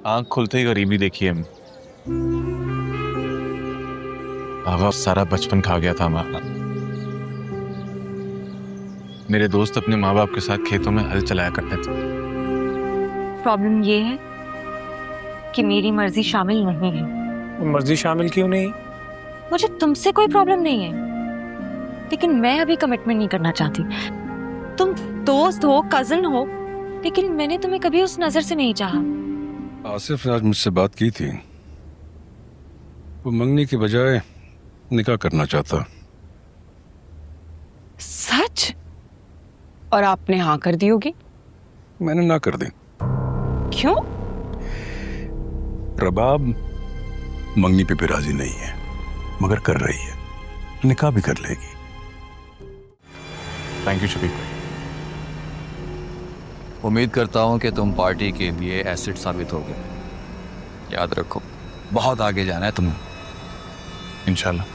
आंख खुलते ही गरीबी देखी है। आगा सारा बचपन खा गया था हमारा। मेरे दोस्त अपने माँ बाप के साथ खेतों में हल चलाया करते थे। प्रॉब्लम ये है कि मेरी मर्जी शामिल नहीं है। मर्जी शामिल क्यों नहीं? मुझे तुमसे कोई प्रॉब्लम नहीं है, लेकिन मैं अभी कमिटमेंट नहीं करना चाहती। तुम दोस्त हो, कजन हो, लेकिन मैंने तुम्हें कभी उस नजर से नहीं चाहा। आसिफ ने आज मुझसे बात की थी। वो मंगनी की बजाय निकाह करना चाहता। सच? और आपने हाँ कर दी होगी? मैंने ना कर दी। क्यों? रबाब मंगनी पे भी राजी नहीं है, मगर कर रही है, निकाह भी कर लेगी। Thank you Shafiq. उम्मीद करता हूं कि तुम पार्टी के लिए एसेट साबित होगे। याद रखो, बहुत आगे जाना है तुम्हें। इंशाल्लाह।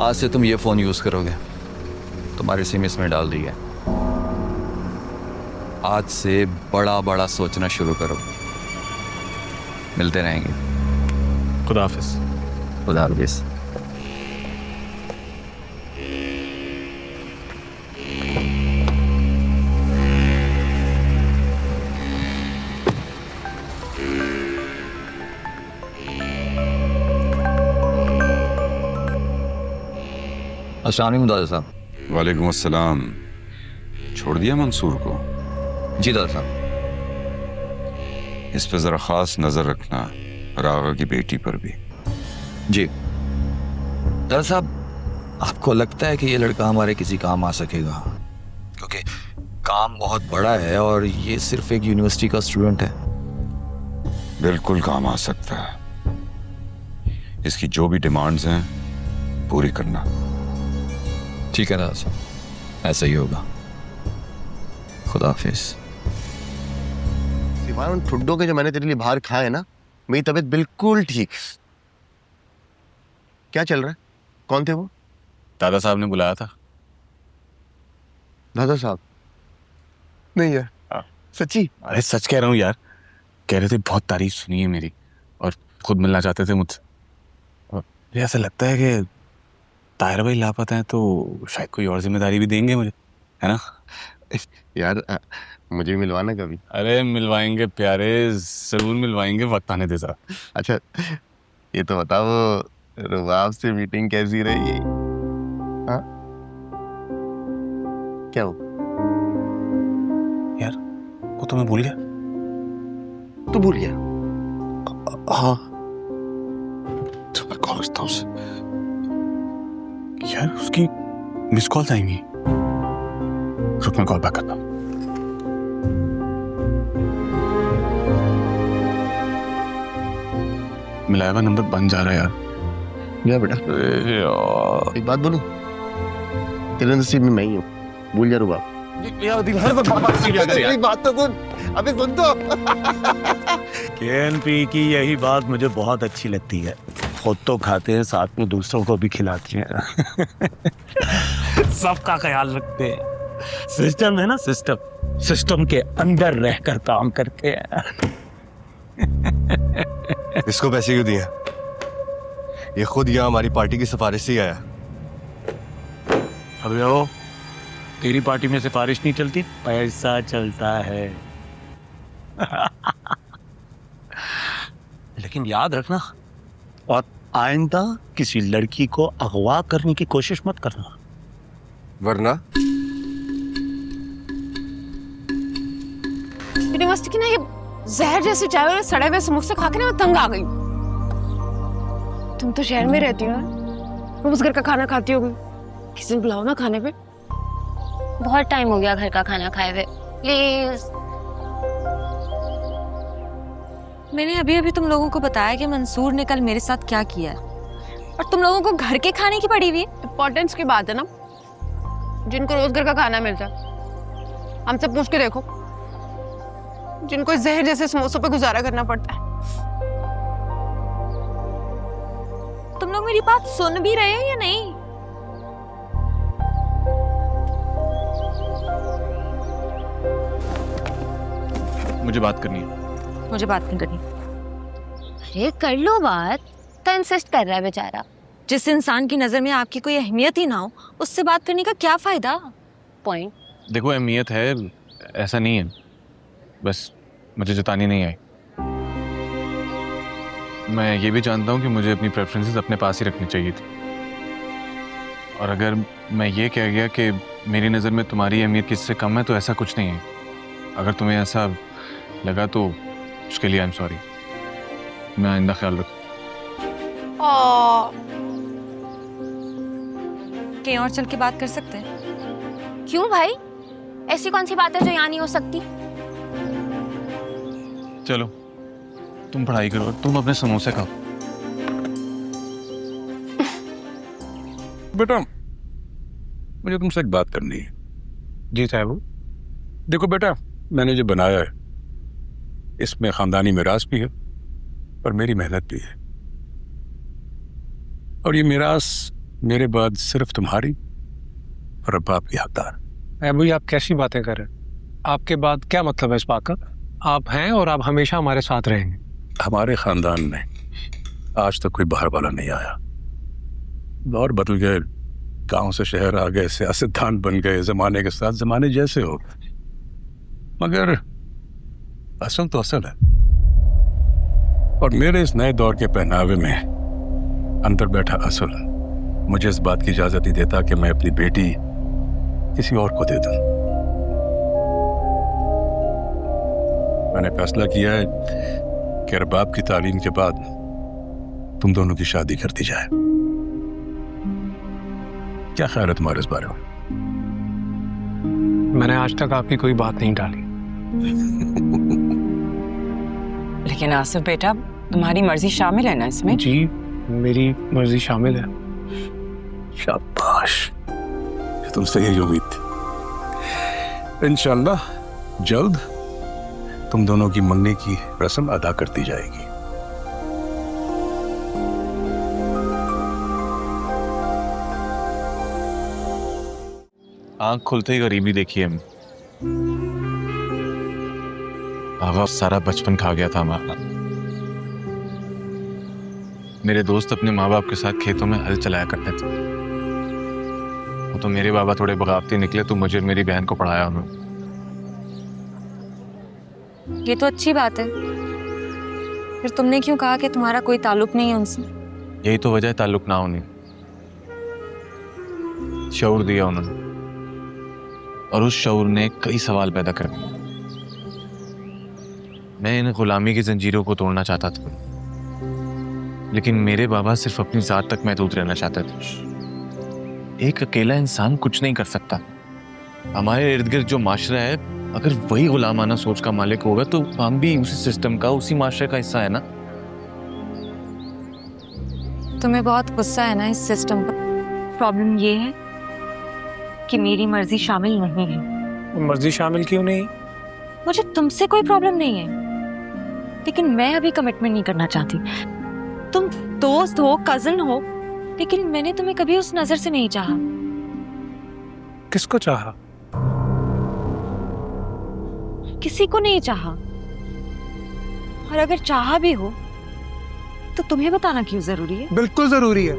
आज से तुम ये फोन यूज करोगे, तुम्हारी सिम इसमें डाल दी है। आज से बड़ा बड़ा सोचना शुरू करो। मिलते रहेंगे। खुदा हाफिज। खुदा हाफिज। अस्सलाम वालेकुम दादा साहब। वालेकुम अस्सलाम। छोड़ दिया मंसूर को? जी दादा साहब। इस पे जरा खास नजर रखना, रागा की बेटी पर भी। जी दादा साहब, आपको लगता है कि ये लड़का हमारे किसी काम आ सकेगा? क्योंकि काम बहुत बड़ा है और ये सिर्फ एक यूनिवर्सिटी का स्टूडेंट है। बिल्कुल काम आ सकता है। इसकी जो भी डिमांड्स हैं पूरी करना। ठीक है दादा साहब, ऐसा ही होगा। खुदा हाफिज। सिवाय उन ठुड्डों के जो मैंने तेरे लिए बाहर खाए ना, मेरी तबीयत बिल्कुल ठीक। क्या चल रहा है? कौन थे वो? दादा साहब ने बुलाया था। दादा साहब? नहीं यार, सच्ची? अरे सच कह रहा हूँ यार। कह रहे थे बहुत तारीफ सुनी है मेरी और खुद मिलना चाहते थे मुझसे। और मुझे ऐसा लगता है कि ताहिर भाई लापता है तो शायद कोई और जिम्मेदारी भी देंगे मुझे, है ना? यार मुझे भी मिलवाना कभी। अरे मिलवाएंगे प्यारे, जरूर मिलवाएंगे। वक्त आने दे जरा। अच्छा ये तो बताओ, रुबाब से मीटिंग कैसी रही? हाँ क्या हो यार वो तो मैं भूल गया। तू भूल गया? हाँ तो मैं कॉल करता हूँ उसे। यार उसकी मिस कॉल आएंगी। रुक मैं कॉल बैक करता हूँ। मिलाया हुआ नंबर बन जा रहा है यार। क्या बेटा? एक बात बोलूं, तेरे नसीब में मैं ही हूँ। भूल जा रुबाब। बात तो सुन, अबे सुन तो। केएनपी की यही बात मुझे बहुत अच्छी लगती है। खुद तो खाते हैं, साथ में दूसरों को भी खिलाते हैं। सबका ख्याल रखते हैं। सिस्टम है ना, सिस्टम के अंदर रहकर काम करते हैं। इसको पैसे क्यों दिए? ये खुद यहाँ हमारी पार्टी की सिफारिश से ही आया। अबे ओ, तेरी पार्टी में सिफारिश नहीं चलती, पैसा चलता है। लेकिन याद रखना, और आइंदा किसी लड़की को अगवा करने की कोशिश मत करना, वरना यूनिवर्सिटी की ना ये जहर जैसे चाय और सड़े हुए समोसे खा के ना मैं तंग आ गई। तुम तो शहर में रहती हो ना, रोज घर का खाना खाती होगी। किसी दिन बुलाओ ना खाने पे। बहुत टाइम हो गया घर का खाना खाए हुए, प्लीज। मैंने अभी अभी तुम लोगों को बताया कि मंसूर ने कल मेरे साथ क्या किया है, और तुम लोगों को घर के खाने की पड़ी हुई है। इम्पोर्टेंस की बात है ना, जिनको रोज घर का खाना मिलता है। हमसे पूछ के देखो, जिनको इस जहर जैसे समोसों पे गुजारा करना पड़ता है। तुम लोग मेरी बात सुन भी रहे हो या नहीं? मुझे बात करनी है। मुझे बात नहीं करनी। अरे कर लो बात, तो इंसिस्ट कर रहा है बेचारा। जिस इंसान की नज़र में आपकी कोई अहमियत ही ना हो, उससे बात करने का क्या फ़ायदा? पॉइंट। देखो अहमियत है, ऐसा नहीं है, बस मुझे जतानी नहीं आई। मैं ये भी जानता हूँ कि मुझे अपनी प्रेफरेंसेस अपने पास ही रखनी चाहिए थी, और अगर मैं ये कह गया कि मेरी नज़र में तुम्हारी अहमियत किससे कम है तो ऐसा कुछ नहीं है। अगर तुम्हें ऐसा लगा तो उसके लिए आई एम सॉरी। मैं आइंदा ख्याल रखूँ। कहीं और चल के बात कर सकते हैं? क्यों भाई, ऐसी कौन सी बात है जो यहाँ नहीं हो सकती? चलो तुम पढ़ाई करो, तुम अपने समोसे खाओ। बेटा मुझे तुमसे एक बात करनी है। जी साहब। देखो बेटा, मैंने जो बनाया है इसमें खानदानी मिरास भी है और मेरी मेहनत भी है, और ये मिरास मेरे बाद सिर्फ तुम्हारी और अब आपकी हकदार। अबू आप कैसी बातें कर रहे हैं? आपके बाद क्या मतलब है इस बात का? आप हैं और आप हमेशा हमारे साथ रहेंगे। हमारे खानदान में आज तक कोई बाहर वाला नहीं आया। दौर बदल गए, गांव से शहर आ गए, सियासतदान बन गए, जमाने के साथ जमाने जैसे हो गए, मगर असल तो असल है। और मेरे इस नए दौर के पहनावे में अंदर बैठा असल मुझे इस बात की इजाजत नहीं देता कि मैं अपनी बेटी किसी और को दे दूं। मैंने फैसला किया है कि अरबाब की तालीम के बाद तुम दोनों की शादी कर दी जाए। क्या ख्याल है तुम्हारे इस बारे में? मैंने आज तक आपकी कोई बात नहीं टाली। लेकिन आसिफ बेटा, तुम्हारी मर्जी शामिल है ना इसमें? जी मेरी मर्जी शामिल है। शाबाश, तुमसे यही उम्मीद थी। इंशाल्लाह जल्द तुम दोनों की मंगनी की रस्म अदा कर दी जाएगी। आंख खुलते ही गरीबी देखी है। आगा सारा बचपन खा गया था हमारा। मेरे दोस्त अपने माँ बाप के साथ खेतों में हल चलाया करते थे। वो तो मेरे बाबा थोड़े बगावती निकले तो मुझे और मेरी बहन को पढ़ाया उन्होंने। ये तो अच्छी बात है। फिर तुमने क्यों कहा कि तुम्हारा कोई ताल्लुक नहीं है उनसे? यही तो वजह है ताल्लुक ना होने। शऊर दिया उन्होंने, और उस शऊर ने कई सवाल पैदा कर दिए। मैं इन गुलामी की जंजीरों को तोड़ना चाहता था, लेकिन मेरे बाबा सिर्फ अपनी जात तक महदूद रहना चाहते थे। एक अकेला इंसान कुछ नहीं कर सकता। हमारे इर्द गिर्द जो माशरा है, अगर वही गुलामाना सोच का मालिक होगा तो हम भी उसी सिस्टम का, उसी माशरे का हिस्सा है ना। तुम्हें बहुत गुस्सा है ना इस सिस्टम पर। प्रॉब्लम ये है कि मेरी मर्जी शामिल नहीं है। मर्जी शामिल क्यों नहीं? मुझे तुमसे कोई प्रॉब्लम नहीं है, लेकिन मैं अभी कमिटमेंट नहीं करना चाहती। तुम दोस्त हो, कजन हो, लेकिन मैंने तुम्हें कभी उस नजर से नहीं चाहा। किसको चाहा? किसी को नहीं चाहा। और अगर चाहा भी हो तो तुम्हें बताना क्यों जरूरी है? बिल्कुल जरूरी है।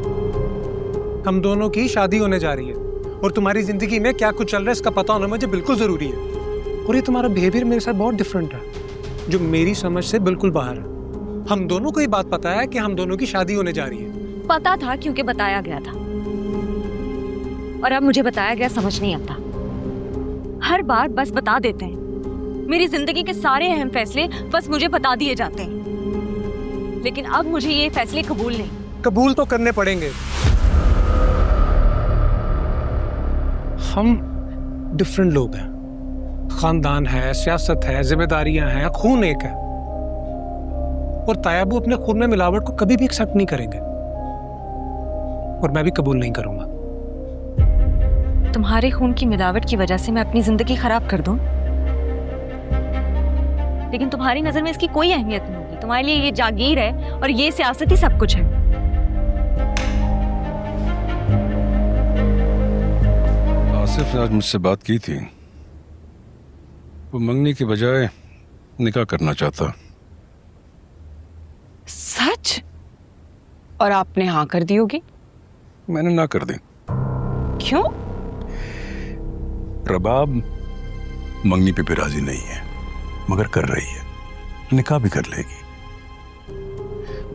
हम दोनों की शादी होने जा रही है और तुम्हारी जिंदगी में क्या कुछ चल रहा है इसका पता होना मुझे बिल्कुल जरूरी है। और ये तुम्हारा बिहेवियर मेरे साथ बहुत डिफरेंट है, जो मेरी समझ से बिल्कुल बाहर है। हम दोनों को ये बात पता है कि हम दोनों की शादी होने जा रही है। पता था क्योंकि बताया गया था, और अब मुझे बताया गया समझ नहीं आता। हर बार बस बता देते हैं। मेरी जिंदगी के सारे अहम फैसले बस मुझे बता दिए जाते हैं, लेकिन अब मुझे ये फैसले कबूल नहीं। कबूल तो करने पड़ेंगे। हम डिफरेंट लोग हैं। खानदान है, सियासत है, जिम्मेदारियां हैं, खून एक है। और तायाबू अपने खून में मिलावट को कभी भी एक्सेप्ट नहीं करेंगे, और मैं भी कबूल नहीं करूंगा। तुम्हारे खून की मिलावट की वजह से मैं अपनी जिंदगी खराब कर दूं, लेकिन तुम्हारी नजर में इसकी कोई अहमियत नहीं होगी। तुम्हारे लिए ये जागीर है और ये सियासत ही सब कुछ है। आसिफ ने आज मुझसे बात की थी। वो मंगनी के बजाय निकाह करना चाहता। सच? और आपने हाँ कर दी होगी? मैंने ना कर दी। क्यों? रबाब मंगनी पे भी राजी नहीं है, मगर कर रही है, निकाह भी कर लेगी।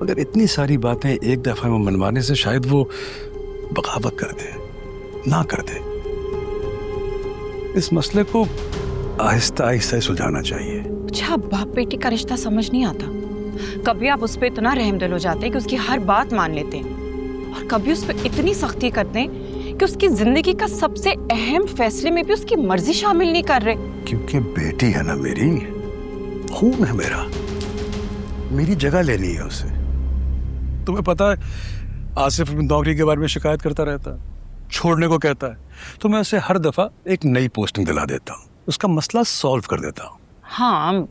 मगर इतनी सारी बातें एक दफा में मनवाने से शायद वो बगावत कर दे, ना कर दे। इस मसले को आहिस्ता आहिस्ता सुलझाना चाहिए। अच्छा, बाप बेटी का रिश्ता समझ नहीं आता। कभी आप उस पर इतना रहमदिल हो जाते हैं कि उसकी हर बात मान लेते हैं, और कभी उस पर इतनी सख्ती करते हैं कि उसकी जिंदगी का सबसे अहम फैसले में भी उसकी मर्जी शामिल नहीं कर रहे। क्योंकि बेटी है ना मेरी, खून है मेरा, मेरी जगह लेनी है उसे। तुम्हें पता है आसिफ अपनी नौकरी के बारे में शिकायत करता रहता है, छोड़ने को कहता है, तो मैं उसे हर दफा एक नई पोस्टिंग दिला देता हूँ, उसका मसला सॉल्व कर देता हूँ। हाँ,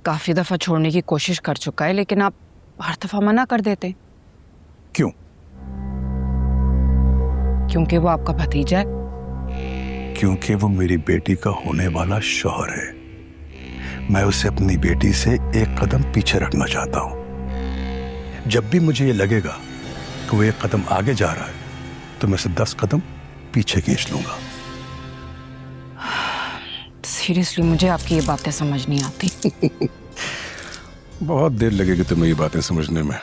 काफी दफा छोड़ने की कोशिश कर चुका है, लेकिन आप हर दफा मना कर देते। क्यों? क्योंकि वो आपका भतीजा है। क्योंकि वो मेरी बेटी का होने वाला शौहर है। मैं उसे अपनी बेटी से एक कदम पीछे रखना चाहता हूं। जब भी मुझे ये लगेगा कि वो एक कदम आगे जा रहा है, तो मैं उसे 10 कदम पीछे खींच लूंगा। सीरियसली मुझे आपकी ये बातें समझ नहीं आती। बहुत देर लगेगी तुम्हें ये बातें समझने में।